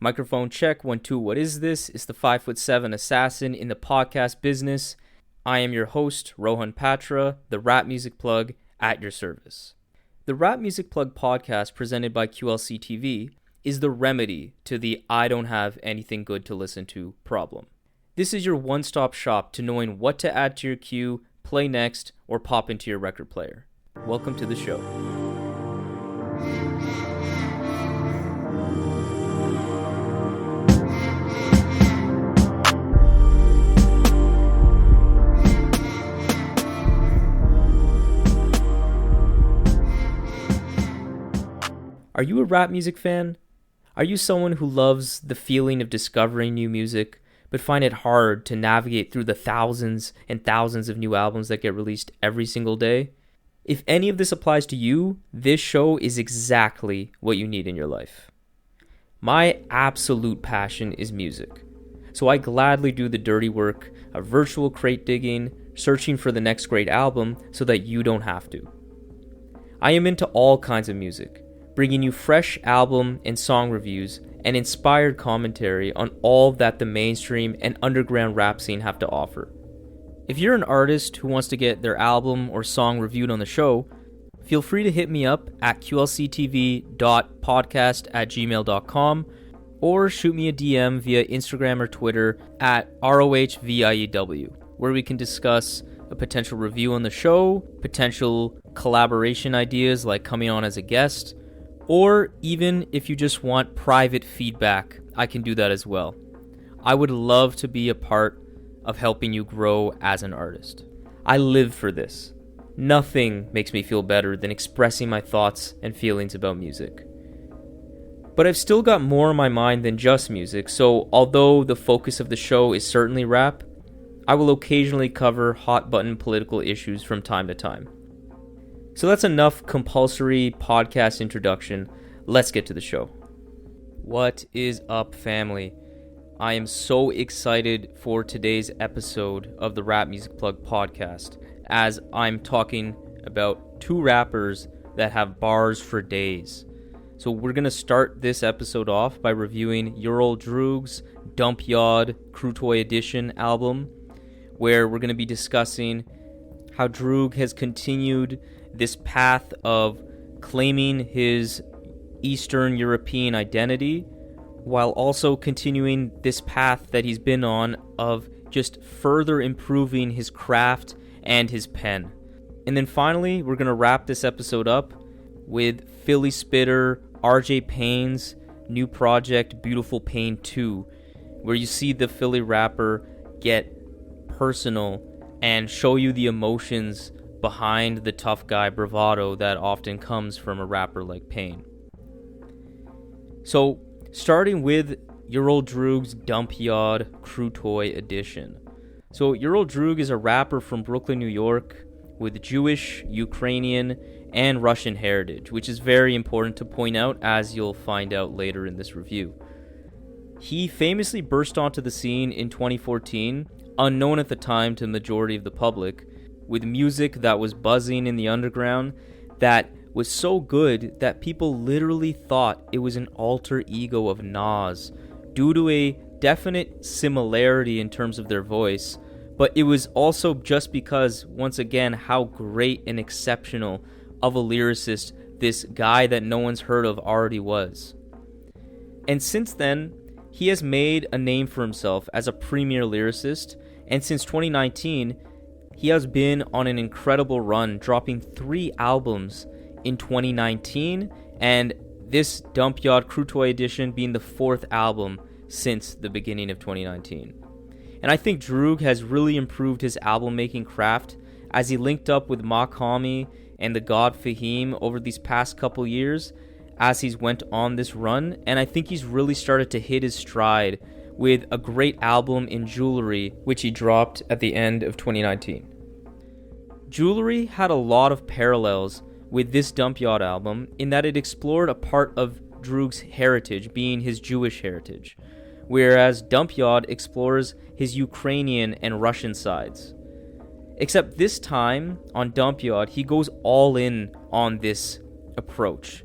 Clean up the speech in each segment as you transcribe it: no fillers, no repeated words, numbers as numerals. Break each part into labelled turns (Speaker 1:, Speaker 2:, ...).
Speaker 1: Microphone check, 1, 2, what is this? It's the 5'7" assassin in the podcast business. I am your host, Rohan Patra, the rap music plug at your service. The Rap Music Plug podcast presented by QLC TV is the remedy to the I don't have anything good to listen to problem. This is your one-stop shop to knowing what to add to your queue, play next, or pop into your record player. Welcome to the show. Are you a rap music fan? Are you someone who loves the feeling of discovering new music, but find it hard to navigate through the thousands and thousands of new albums that get released every single day? If any of this applies to you, this show is exactly what you need in your life. My absolute passion is music, so I gladly do the dirty work of virtual crate digging, searching for the next great album so that you don't have to. I am into all kinds of music, bringing you fresh album and song reviews and inspired commentary on all that the mainstream and underground rap scene have to offer. If you're an artist who wants to get their album or song reviewed on the show, feel free to hit me up at qlctv.podcast@gmail.com or shoot me a DM via Instagram or Twitter at ROHVIEW, where we can discuss a potential review on the show, potential collaboration ideas like coming on as a guest, or even if you just want private feedback, I can do that as well. I would love to be a part of helping you grow as an artist. I live for this. Nothing makes me feel better than expressing my thoughts and feelings about music. But I've still got more on my mind than just music, so although the focus of the show is certainly rap, I will occasionally cover hot-button political issues from time to time. So that's enough compulsory podcast introduction. Let's get to the show. What is up, family? I am so excited for today's episode of the Rap Music Plug podcast, as I'm talking about two rappers that have bars for days. So we're going to start this episode off by reviewing Your Old Droog's Dump YOD Krutoy Edition album, where we're going to be discussing how Droog has continued this path of claiming his Eastern European identity while also continuing this path that he's been on of just further improving his craft and his pen. And then finally, we're going to wrap this episode up with Philly spitter RJ Payne's new project, Beautiful Payne 2, where you see the Philly rapper get personal and show you the emotions behind the tough guy bravado that often comes from a rapper like Payne. So, starting with Your Old Droog's Dump YOD Krutoy Edition. So, Your Old Droog is a rapper from Brooklyn, New York, with Jewish, Ukrainian, and Russian heritage, which is very important to point out, as you'll find out later in this review. He famously burst onto the scene in 2014, unknown at the time to the majority of the public, with music that was buzzing in the underground that was so good that people literally thought it was an alter ego of Nas due to a definite similarity in terms of their voice, but it was also just because, once again, how great and exceptional of a lyricist this guy that no one's heard of already was. And since then, he has made a name for himself as a premier lyricist, and since 2019, he has been on an incredible run, dropping 3 albums in 2019, and this Dump YOD Krutoy Edition being the 4th album since the beginning of 2019. And I think Droog has really improved his album-making craft as he linked up with Makhami and the God Fahim over these past couple years as he's went on this run, and I think he's really started to hit his stride with a great album in Jewelry, which he dropped at the end of 2019. Jewelry had a lot of parallels with this Dump YOD album in that it explored a part of Droog's heritage, being his Jewish heritage, whereas Dump YOD explores his Ukrainian and Russian sides. Except this time, on Dump YOD, he goes all in on this approach.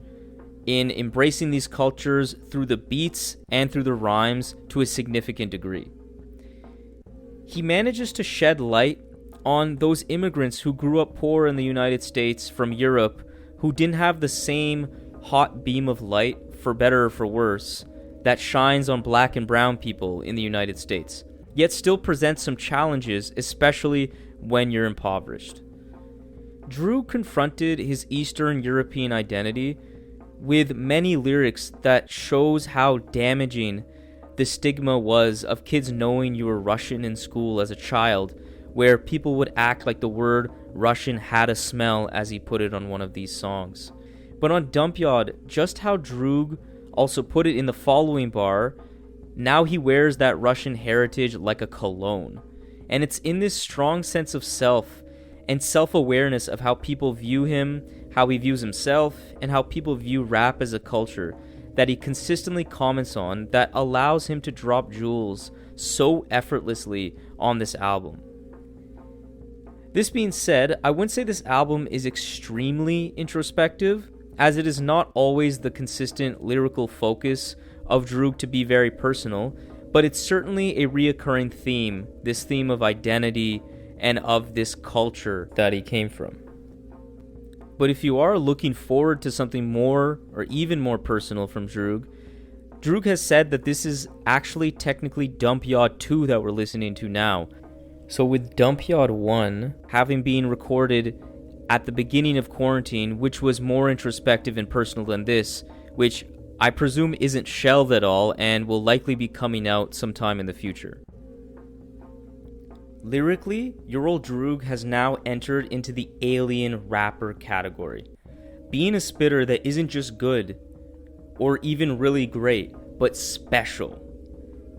Speaker 1: in embracing these cultures through the beats and through the rhymes to a significant degree. He manages to shed light on those immigrants who grew up poor in the United States from Europe, who didn't have the same hot beam of light, for better or for worse, that shines on black and brown people in the United States, yet still presents some challenges, especially when you're impoverished. Droog confronted his Eastern European identity with many lyrics that shows how damaging the stigma was of kids knowing you were Russian in school as a child, where people would act like the word Russian had a smell, as he put it on one of these songs. But on Dump YOD, just how Droog also put it in the following bar, now he wears that Russian heritage like a cologne. And it's in this strong sense of self and self-awareness of how people view him, how he views himself, and how people view rap as a culture that he consistently comments on that allows him to drop jewels so effortlessly on this album. This being said, I wouldn't say this album is extremely introspective, as it is not always the consistent lyrical focus of Droog to be very personal, but it's certainly a reoccurring theme, this theme of identity and of this culture that he came from. But if you are looking forward to something more or even more personal from Droog, Droog has said that this is actually technically Dump YOD 2 that we're listening to now. So with Dump YOD 1 having been recorded at the beginning of quarantine, which was more introspective and personal than this, which I presume isn't shelved at all and will likely be coming out sometime in the future. Lyrically, Your Old Droog has now entered into the alien rapper category, being a spitter that isn't just good or even really great, but special.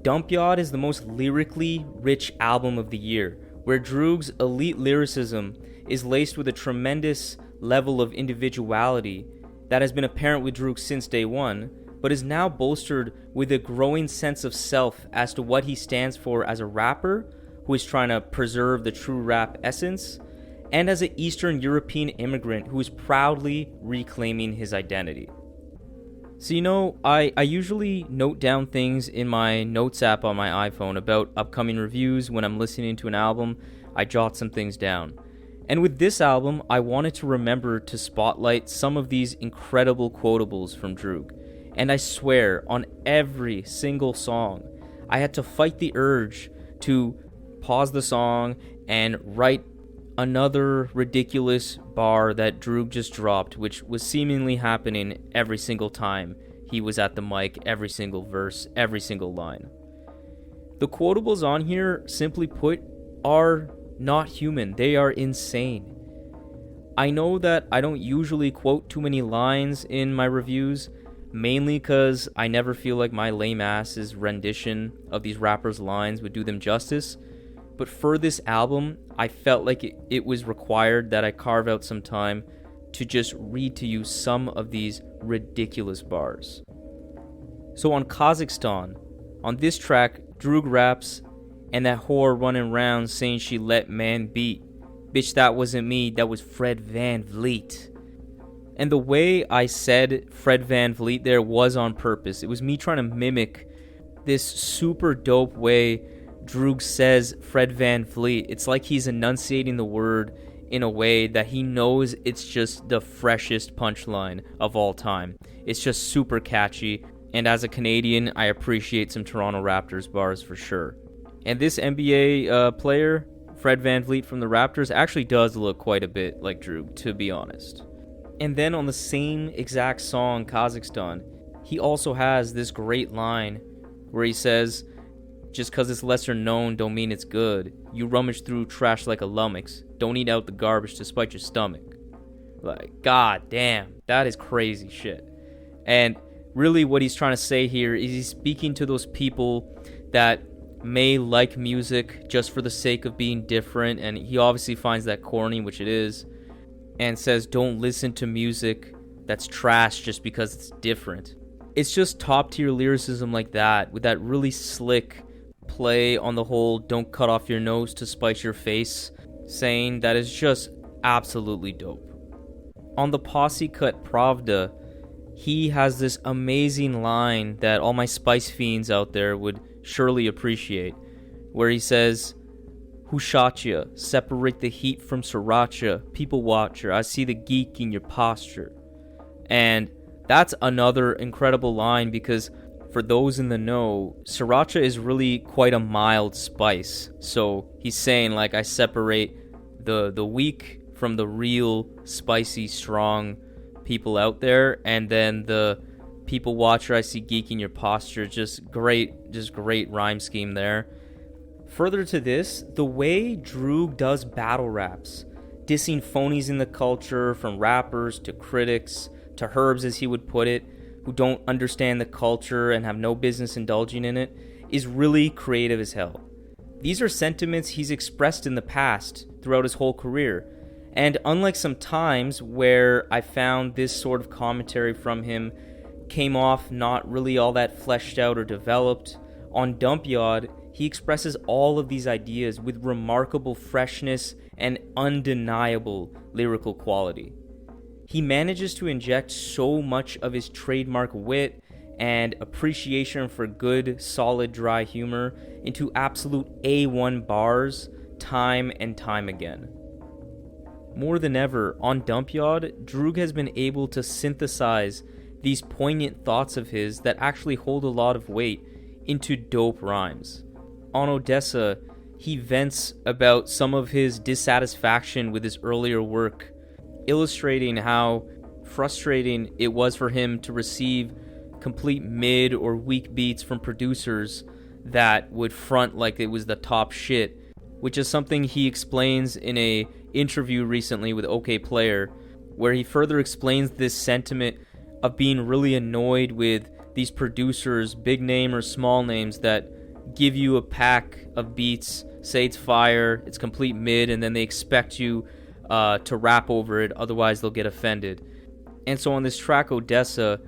Speaker 1: Dump YOD is the most lyrically rich album of the year, where Droog's elite lyricism is laced with a tremendous level of individuality that has been apparent with Droog since day one, but is now bolstered with a growing sense of self as to what he stands for as a rapper who is trying to preserve the true rap essence, and as an Eastern European immigrant who is proudly reclaiming his identity. So I usually note down things in my notes app on my iPhone about upcoming reviews. When I'm listening to an album, I jot some things down. And with this album, I wanted to remember to spotlight some of these incredible quotables from Droog. And I swear, on every single song, I had to fight the urge to pause the song and write another ridiculous bar that Droog just dropped, which was seemingly happening every single time he was at the mic, every single verse, every single line. The quotables on here, simply put, are not human. They are insane. I know that I don't usually quote too many lines in my reviews, mainly because I never feel like my lame ass's rendition of these rappers' lines would do them justice. But for this album, I felt like it was required that I carve out some time to just read to you some of these ridiculous bars. So on Kazakhstan, on this track, Droog raps, and that whore running round saying she let man beat. Bitch, that wasn't me, that was Fred Van Vliet. And the way I said Fred Van Vliet there was on purpose. It was me trying to mimic this super dope way Droog says Fred Van Vliet. It's like he's enunciating the word in a way that he knows it's just the freshest punchline of all time. It's just super catchy, and as a Canadian, I appreciate some Toronto Raptors bars for sure. And this NBA player, Fred Van Vliet from the Raptors, actually does look quite a bit like Droog, to be honest. And then on the same exact song, Kazakhstan, he also has this great line where he says, just cause it's lesser known don't mean it's good. You rummage through trash like a lummox. Don't eat out the garbage to spite your stomach. Like, god damn, that is crazy shit. And really what he's trying to say here is he's speaking to those people that may like music just for the sake of being different, and he obviously finds that corny, which it is, and says don't listen to music that's trash just because it's different. It's just top tier lyricism like that, with that really slick play on the whole don't cut off your nose to spite your face saying that is just absolutely dope. On the posse cut Pravda, he has this amazing line that all my spice fiends out there would surely appreciate, where he says, "Who shot ya? Separate the heat from sriracha. People watcher, I see the geek in your posture." And that's another incredible line because for those in the know, sriracha is really quite a mild spice. So he's saying, like, I separate the weak from the real spicy, strong people out there, and then the people watcher, I see geek in your posture. Just great rhyme scheme there. Further to this, the way Droog does battle raps, dissing phonies in the culture, from rappers to critics to herbs, as he would put it, who don't understand the culture and have no business indulging in it, is really creative as hell. These are sentiments he's expressed in the past throughout his whole career, and unlike some times where I found this sort of commentary from him came off not really all that fleshed out or developed, on Dump YOD, he expresses all of these ideas with remarkable freshness and undeniable lyrical quality. He manages to inject so much of his trademark wit and appreciation for good, solid, dry humor into absolute A1 bars time and time again. More than ever, on Dump YOD, Droog has been able to synthesize these poignant thoughts of his that actually hold a lot of weight into dope rhymes. On Odessa, he vents about some of his dissatisfaction with his earlier work, illustrating how frustrating it was for him to receive complete mid or weak beats from producers that would front like it was the top shit, which is something he explains in a interview recently with OK Player, where he further explains this sentiment of being really annoyed with these producers, big name or small names, that give you a pack of beats, say it's fire, it's complete mid, and then they expect you to rap over it, otherwise they'll get offended. And so on this track Odessa,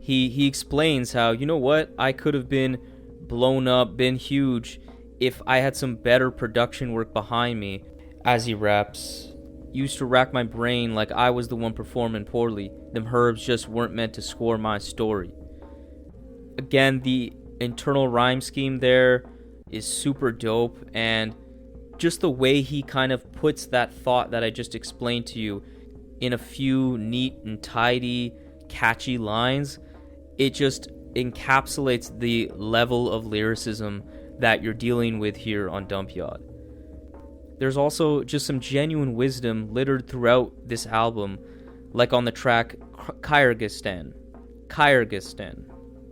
Speaker 1: he explains how, you know what, I could have been blown up, been huge, if I had some better production work behind me. As he raps, used to rack my brain like I was the one performing poorly. Them herbs just weren't meant to score my story. Again, the internal rhyme scheme there is super dope, and just the way he kind of puts that thought that I just explained to you in a few neat and tidy, catchy lines, it just encapsulates the level of lyricism that you're dealing with here on Dump YOD. There's also just some genuine wisdom littered throughout this album, like on the track Kyrgyzstan.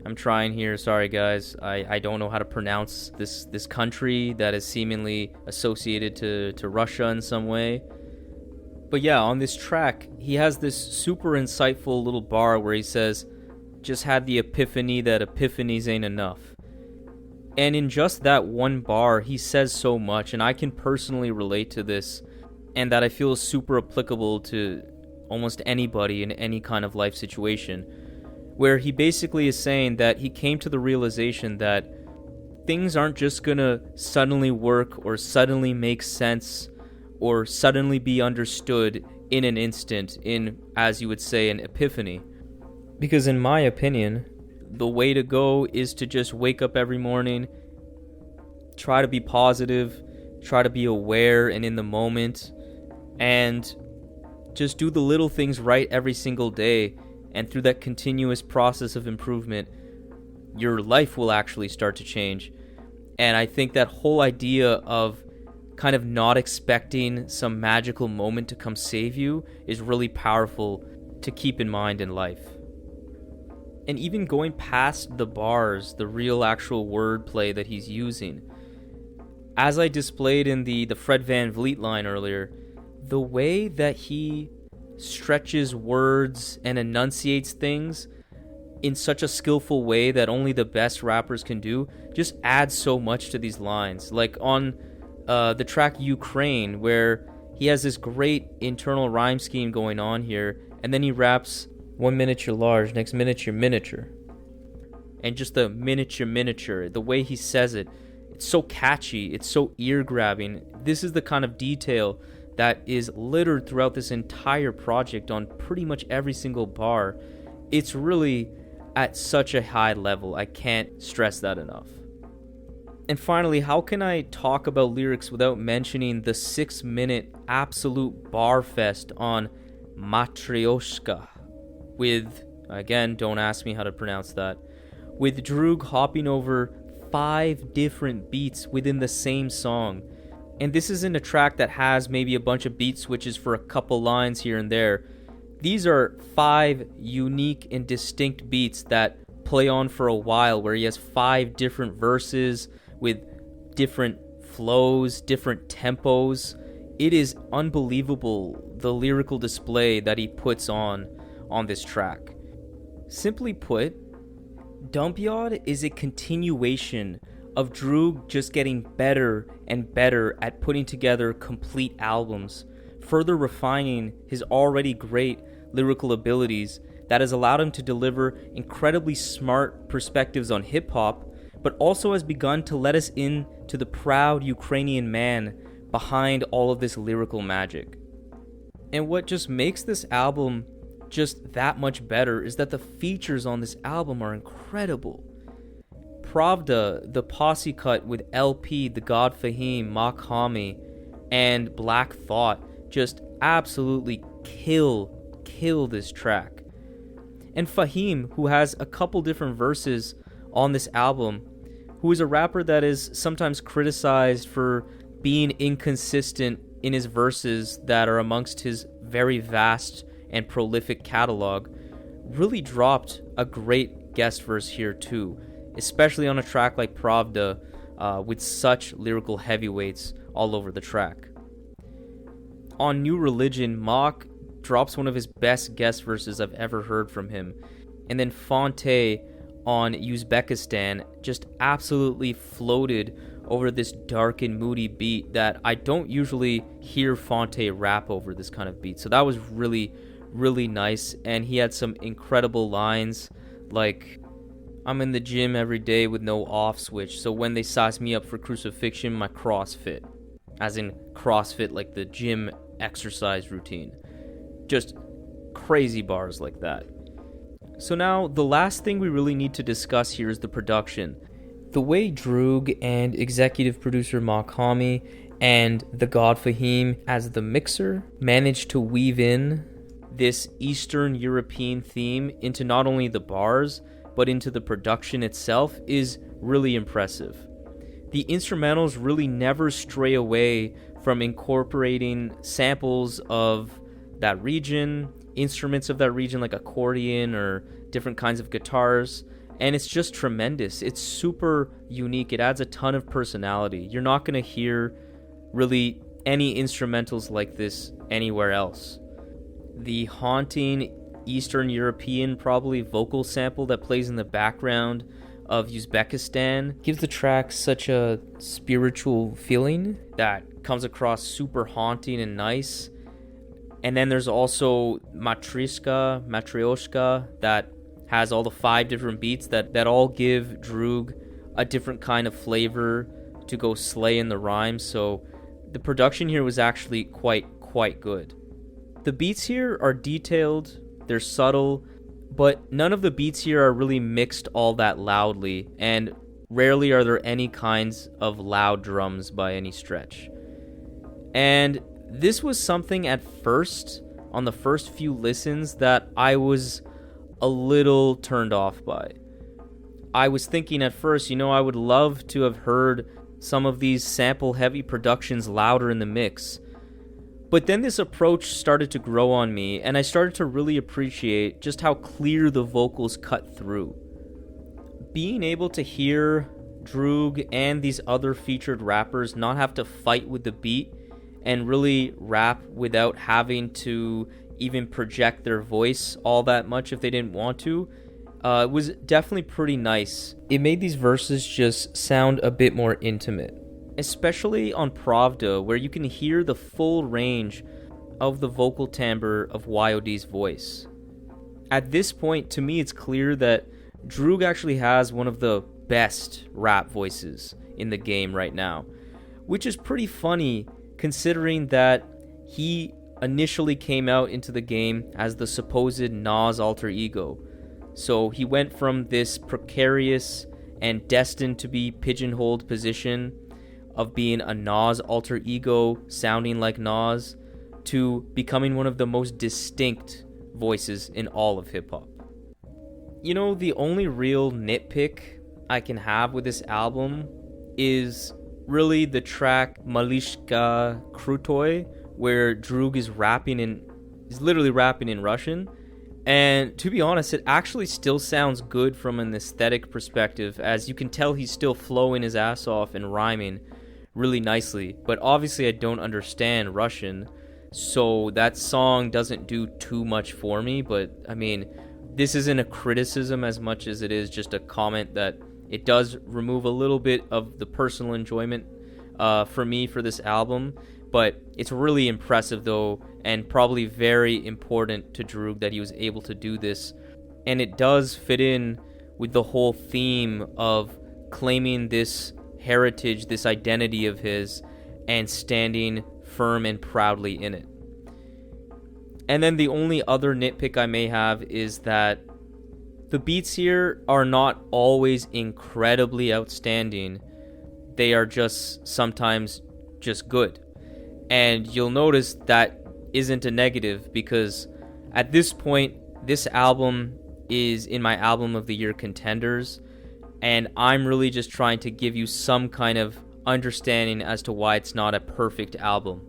Speaker 1: I'm trying here, sorry guys, I don't know how to pronounce this country that is seemingly associated to Russia in some way. But yeah, on this track, he has this super insightful little bar where he says, "Just had the epiphany that epiphanies ain't enough." And in just that one bar, he says so much, and I can personally relate to this, and that I feel is super applicable to almost anybody in any kind of life situation, where he basically is saying that he came to the realization that things aren't just gonna suddenly work or suddenly make sense or suddenly be understood in an instant, in, as you would say, an epiphany. Because in my opinion, the way to go is to just wake up every morning, try to be positive, try to be aware and in the moment, and just do the little things right every single day. And through that continuous process of improvement, your life will actually start to change. And I think that whole idea of kind of not expecting some magical moment to come save you is really powerful to keep in mind in life. And even going past the bars, the real actual wordplay that he's using, as I displayed in the Fred Van Vliet line earlier, the way that he stretches words and enunciates things in such a skillful way that only the best rappers can do just adds so much to these lines. Like on the track Ukraine, where he has this great internal rhyme scheme going on here, and then he raps, "1 minute you're large, next minute you're miniature." And just the miniature, the way he says it, it's so catchy, it's so ear-grabbing. This is the kind of detail that is littered throughout this entire project on pretty much every single bar. It's really at such a high level. I can't stress that enough. And finally, how can I talk about lyrics without mentioning the 6-minute absolute bar fest on Matryoshka with, again, don't ask me how to pronounce that, with Droog hopping over 5 different beats within the same song. And this isn't a track that has maybe a bunch of beat switches for a couple lines here and there. These are 5 unique and distinct beats that play on for a while, where he has 5 different verses with different flows, different tempos. It is unbelievable, the lyrical display that he puts on this track. Simply put, Dump YOD is a continuation of Droog just getting better and better at putting together complete albums, further refining his already great lyrical abilities that has allowed him to deliver incredibly smart perspectives on hip-hop, but also has begun to let us in to the proud Ukrainian man behind all of this lyrical magic. And what just makes this album just that much better is that the features on this album are incredible. Pravda, the posse cut with LP, The God Fahim, Makhami, and Black Thought just absolutely kill this track. And Fahim, who has a couple different verses on this album, who is a rapper that is sometimes criticized for being inconsistent in his verses that are amongst his very vast and prolific catalog, really dropped a great guest verse here too, especially on a track like Pravda, with such lyrical heavyweights all over the track. On New Religion, Mach drops one of his best guest verses I've ever heard from him, and then Fonte on Uzbekistan just absolutely floated over this dark and moody beat that I don't usually hear Fonte rap over this kind of beat. So that was really, really nice, and he had some incredible lines like, I'm in the gym every day with no off switch, so when they size me up for crucifixion, my CrossFit. As in CrossFit, like the gym exercise routine. Just crazy bars like that. So now, the last thing we really need to discuss here is the production. The way Droog and executive producer Makhami and the God Fahim as the mixer managed to weave in this Eastern European theme into not only the bars, but into the production itself is really impressive. The instrumentals really never stray away from incorporating samples of that region, instruments of that region like accordion or different kinds of guitars, and it's just tremendous. It's super unique. It adds a ton of personality. You're not going to hear really any instrumentals like this anywhere else. The haunting Eastern European probably vocal sample that plays in the background of Uzbekistan gives the track such a spiritual feeling that comes across super haunting and nice. And then there's also Matryoshka that has all the 5 different beats that all give Droog a different kind of flavor to go slay in the rhyme. So the production here was actually quite good. The beats here are detailed, they're subtle, but none of the beats here are really mixed all that loudly, and rarely are there any kinds of loud drums by any stretch. And this was something at first, on the first few listens, that I was a little turned off by. I was thinking at first, I would love to have heard some of these sample-heavy productions louder in the mix. But then this approach started to grow on me, and I started to really appreciate just how clear the vocals cut through. Being able to hear Droog and these other featured rappers not have to fight with the beat and really rap without having to even project their voice all that much if they didn't want to, it was definitely pretty nice. It made these verses just sound a bit more intimate. Especially on Pravda, where you can hear the full range of the vocal timbre of YOD's voice. At this point, to me, it's clear that Droog actually has one of the best rap voices in the game right now, which is pretty funny considering that he initially came out into the game as the supposed Nas alter ego. So he went from this precarious and destined to be pigeonholed position of being a Nas alter ego, sounding like Nas, to becoming one of the most distinct voices in all of hip-hop. You know, the only real nitpick I can have with this album is really the track Malishka Krutoy, where Droog is literally rapping in Russian. And to be honest, it actually still sounds good from an aesthetic perspective, as you can tell he's still flowing his ass off and rhyming really nicely. But obviously I don't understand Russian, so that song doesn't do too much for me. But I mean, this isn't a criticism as much as it is just a comment that it does remove a little bit of the personal enjoyment for me for this album. But it's really impressive though, and probably very important to Droog that he was able to do this. And it does fit in with the whole theme of claiming this heritage, this identity of his, and standing firm and proudly in it. And then the only other nitpick I may have is that the beats here are not always incredibly outstanding. They are just sometimes just good. And you'll notice that isn't a negative, because at this point, this album is in my album of the year contenders, and I'm really just trying to give you some kind of understanding as to why it's not a perfect album.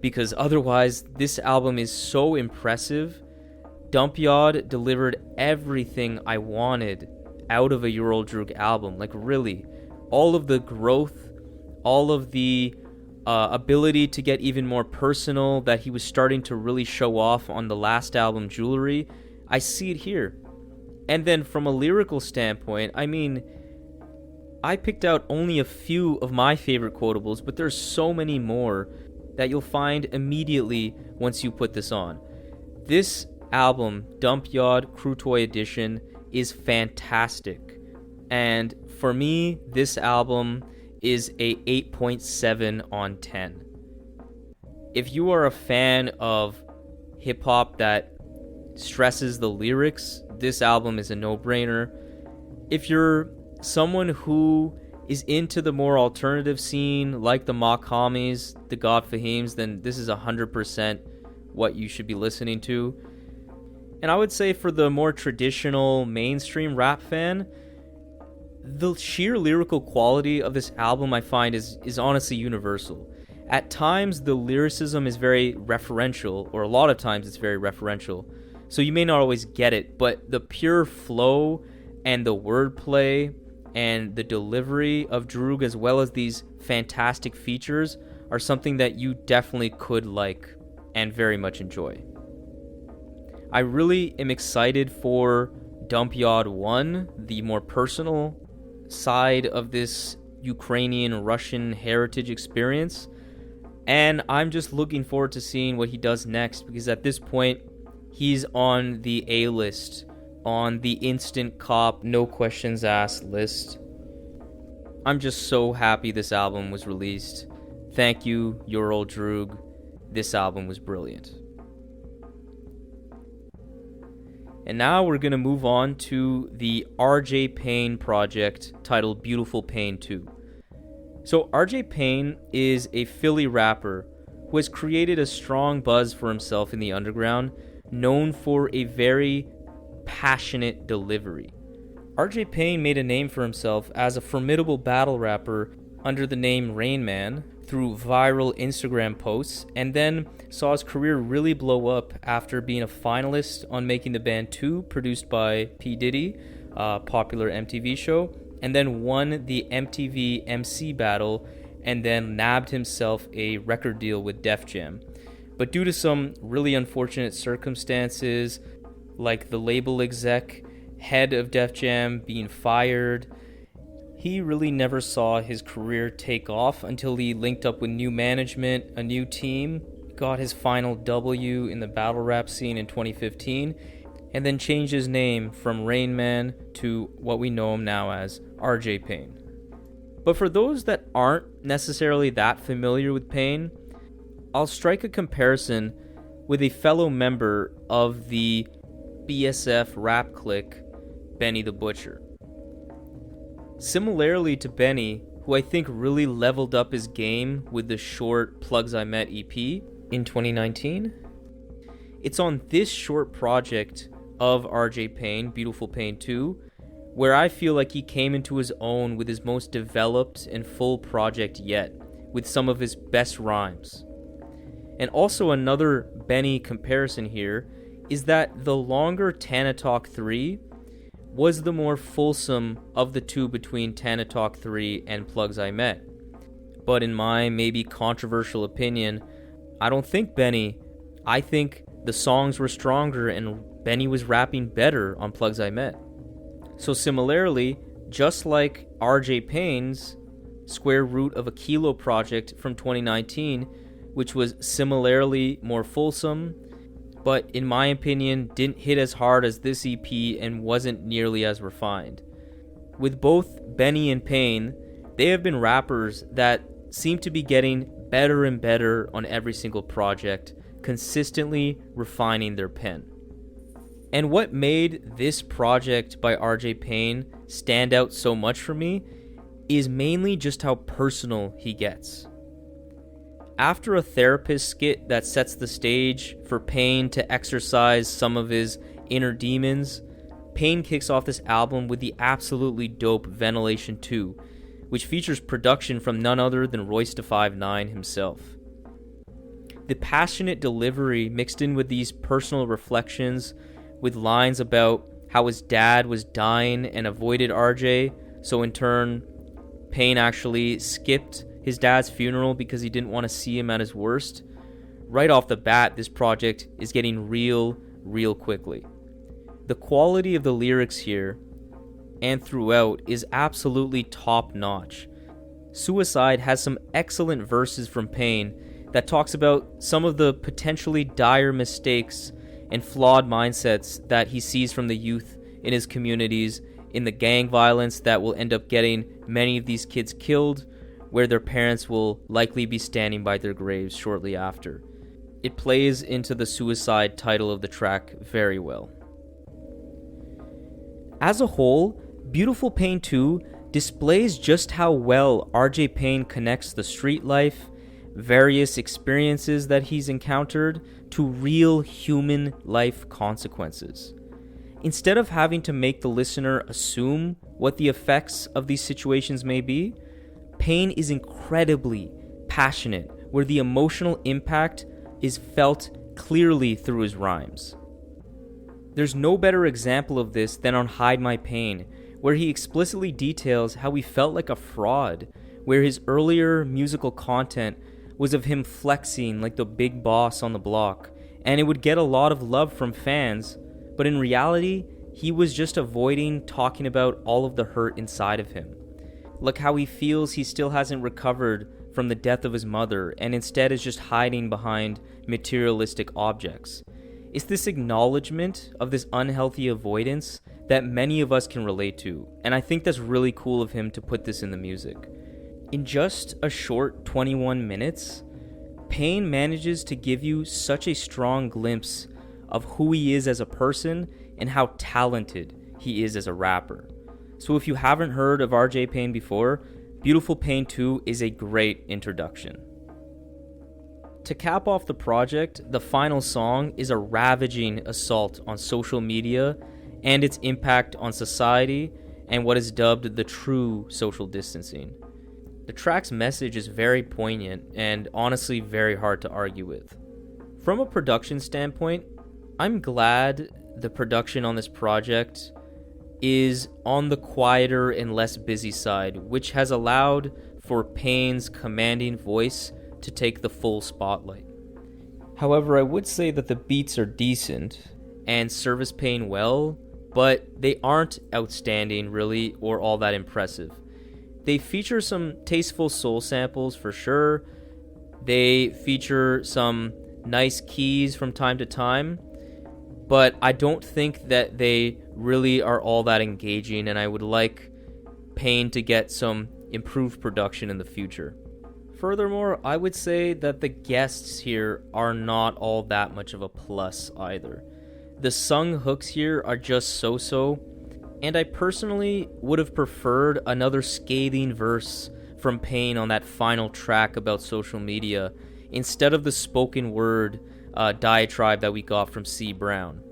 Speaker 1: Because otherwise, this album is so impressive. Dump YOD delivered everything I wanted out of a Your Old Droog album. Like, really, all of the growth, all of the ability to get even more personal that he was starting to really show off on the last album, Jewelry, I see it here. And then from a lyrical standpoint, I mean, I picked out only a few of my favorite quotables, but there's so many more that you'll find immediately once you put this on. This album, Dump YOD Krutoy Edition, is fantastic. And for me, this album is a 8.7 on 10. If you are a fan of hip-hop that stresses the lyrics, this album is a no-brainer. If you're someone who is into the more alternative scene, like the Mock Homies, the God Fahims, then this is 100% what you should be listening to. And I would say for the more traditional mainstream rap fan, the sheer lyrical quality of this album I find is honestly universal. At times the lyricism is very referential, or a lot of times it's very referential, so you may not always get it, but the pure flow and the wordplay and the delivery of Droog, as well as these fantastic features, are something that you definitely could like and very much enjoy. I really am excited for Dump YOD 1, the more personal side of this Ukrainian-Russian heritage experience, and I'm just looking forward to seeing what he does next, because at this point he's on the A-list, on the instant cop, no questions asked list. I'm just so happy this album was released. Thank you, Your Old Droog. This album was brilliant. And now we're going to move on to the RJ Payne project titled Beautiful Payne 2. So RJ Payne is a Philly rapper who has created a strong buzz for himself in the underground, known for a very passionate delivery. RJ Payne made a name for himself as a formidable battle rapper under the name Rain Man through viral Instagram posts, and then saw his career really blow up after being a finalist on Making the Band 2, produced by P. Diddy, a popular MTV show, and then won the MTV MC battle, and then nabbed himself a record deal with Def Jam. But due to some really unfortunate circumstances, like the label exec, head of Def Jam being fired, he really never saw his career take off until he linked up with new management, a new team, got his final W in the battle rap scene in 2015, and then changed his name from Rain Man to what we know him now as RJ Payne. But for those that aren't necessarily that familiar with Payne, I'll strike a comparison with a fellow member of the BSF rap clique, Benny the Butcher. Similarly to Benny, who I think really leveled up his game with the short Plugs I Met EP in 2019, it's on this short project of RJ Payne, Beautiful Payne 2, where I feel like he came into his own with his most developed and full project yet, with some of his best rhymes. And also another Benny comparison here is that the longer Tana Talk 3 was the more fulsome of the two between Tana Talk 3 and Plugs I Met. But in my maybe controversial opinion, I don't think Benny. I think the songs were stronger and Benny was rapping better on Plugs I Met. So similarly, just like RJ Payne's Square Root of a Kilo project from 2019, which was similarly more fulsome, but in my opinion didn't hit as hard as this EP and wasn't nearly as refined. With both Benny and Payne, they have been rappers that seem to be getting better and better on every single project, consistently refining their pen. And what made this project by RJ Payne stand out so much for me is mainly just how personal he gets. After a therapist skit that sets the stage for Payne to exercise some of his inner demons, Payne kicks off this album with the absolutely dope Ventilation 2, which features production from none other than Royce da 5'9" himself. The passionate delivery mixed in with these personal reflections with lines about how his dad was dying and avoided RJ, so in turn, Payne actually skipped his dad's funeral because he didn't want to see him at his worst. Right off the bat, this project is getting real quickly. The quality of the lyrics here and throughout is absolutely top notch. Suicide has some excellent verses from Payne that talks about some of the potentially dire mistakes and flawed mindsets that he sees from the youth in his communities, in the gang violence that will end up getting many of these kids killed, where their parents will likely be standing by their graves shortly after. It plays into the suicide title of the track very well. As a whole, Beautiful Payne 2 displays just how well RJ Payne connects the street life, various experiences that he's encountered, to real human life consequences. Instead of having to make the listener assume what the effects of these situations may be, Payne is incredibly passionate, where the emotional impact is felt clearly through his rhymes. There's no better example of this than on Hide My Pain, where he explicitly details how he felt like a fraud, where his earlier musical content was of him flexing like the big boss on the block, and it would get a lot of love from fans, but in reality, he was just avoiding talking about all of the hurt inside of him. Like how he feels he still hasn't recovered from the death of his mother and instead is just hiding behind materialistic objects. It's this acknowledgement of this unhealthy avoidance that many of us can relate to, and I think that's really cool of him to put this in the music. In just a short 21 minutes, Payne manages to give you such a strong glimpse of who he is as a person and how talented he is as a rapper. So if you haven't heard of RJ Payne before, Beautiful Payne 2 is a great introduction. To cap off the project, the final song is a ravaging assault on social media and its impact on society and what is dubbed the true social distancing. The track's message is very poignant and honestly very hard to argue with. From a production standpoint, I'm glad the production on this project is on the quieter and less busy side, which has allowed for Payne's commanding voice to take the full spotlight. However, I would say that the beats are decent and service Payne well, but they aren't outstanding really or all that impressive. They feature some tasteful soul samples for sure. They feature some nice keys from time to time, but I don't think that they really are all that engaging, and I would like Payne to get some improved production in the future. Furthermore, I would say that the guests here are not all that much of a plus either. The sung hooks here are just so-so, and I personally would have preferred another scathing verse from Payne on that final track about social media, instead of the spoken word diatribe that we got from C. Brown.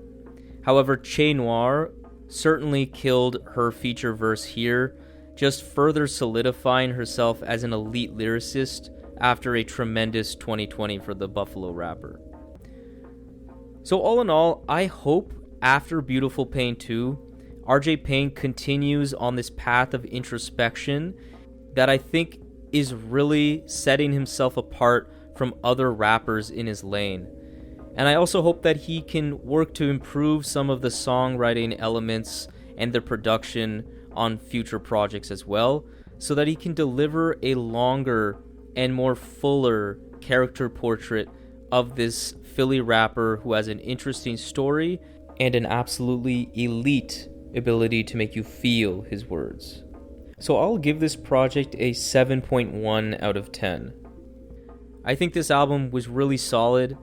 Speaker 1: However, Che Noir certainly killed her feature verse here, just further solidifying herself as an elite lyricist after a tremendous 2020 for the Buffalo rapper. So all in all, I hope after Beautiful Payne 2, RJ Payne continues on this path of introspection that I think is really setting himself apart from other rappers in his lane. And I also hope that he can work to improve some of the songwriting elements and the production on future projects as well, so that he can deliver a longer and more fuller character portrait of this Philly rapper who has an interesting story and an absolutely elite ability to make you feel his words. So I'll give this project a 7.1 out of 10. I think this album was really solid.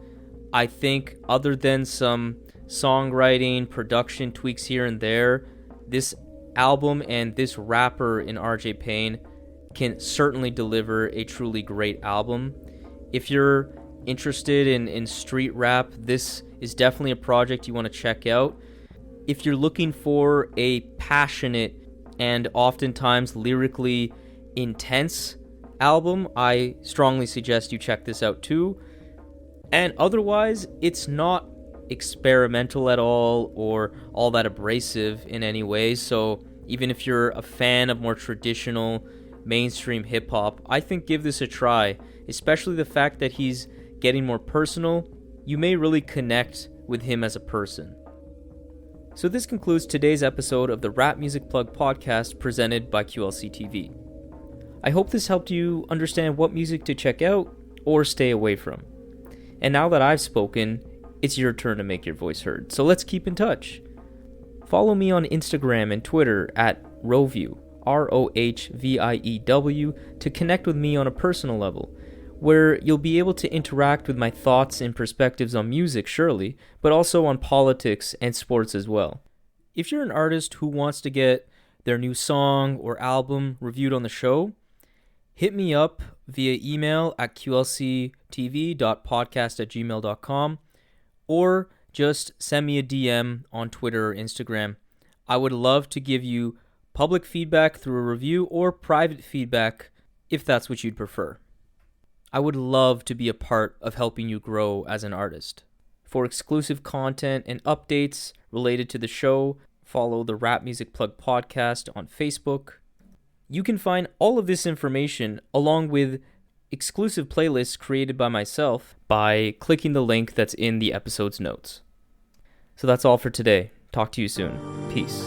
Speaker 1: I think other than some songwriting, production tweaks here and there, this album and this rapper in RJ Payne can certainly deliver a truly great album. If you're interested in street rap, this is definitely a project you want to check out. If you're looking for a passionate and oftentimes lyrically intense album, I strongly suggest you check this out too. And otherwise, it's not experimental at all or all that abrasive in any way. So even if you're a fan of more traditional mainstream hip-hop, I think give this a try, especially the fact that he's getting more personal. You may really connect with him as a person. So this concludes today's episode of the Rap Music Plug podcast presented by QLC TV. I hope this helped you understand what music to check out or stay away from. And now that I've spoken, it's your turn to make your voice heard. So let's keep in touch. Follow me on Instagram and Twitter at Rohview, ROHVIEW, to connect with me on a personal level, where you'll be able to interact with my thoughts and perspectives on music, surely, but also on politics and sports as well. If you're an artist who wants to get their new song or album reviewed on the show, hit me up via email at qlctv.podcast@gmail.com or just send me a DM on Twitter or Instagram. I would love to give you public feedback through a review or private feedback if that's what you'd prefer. I would love to be a part of helping you grow as an artist. For exclusive content and updates related to the show, follow the Rap Music Plug podcast on Facebook. You can find all of this information along with exclusive playlists created by myself by clicking the link that's in the episode's notes. So that's all for today. Talk to you soon. Peace.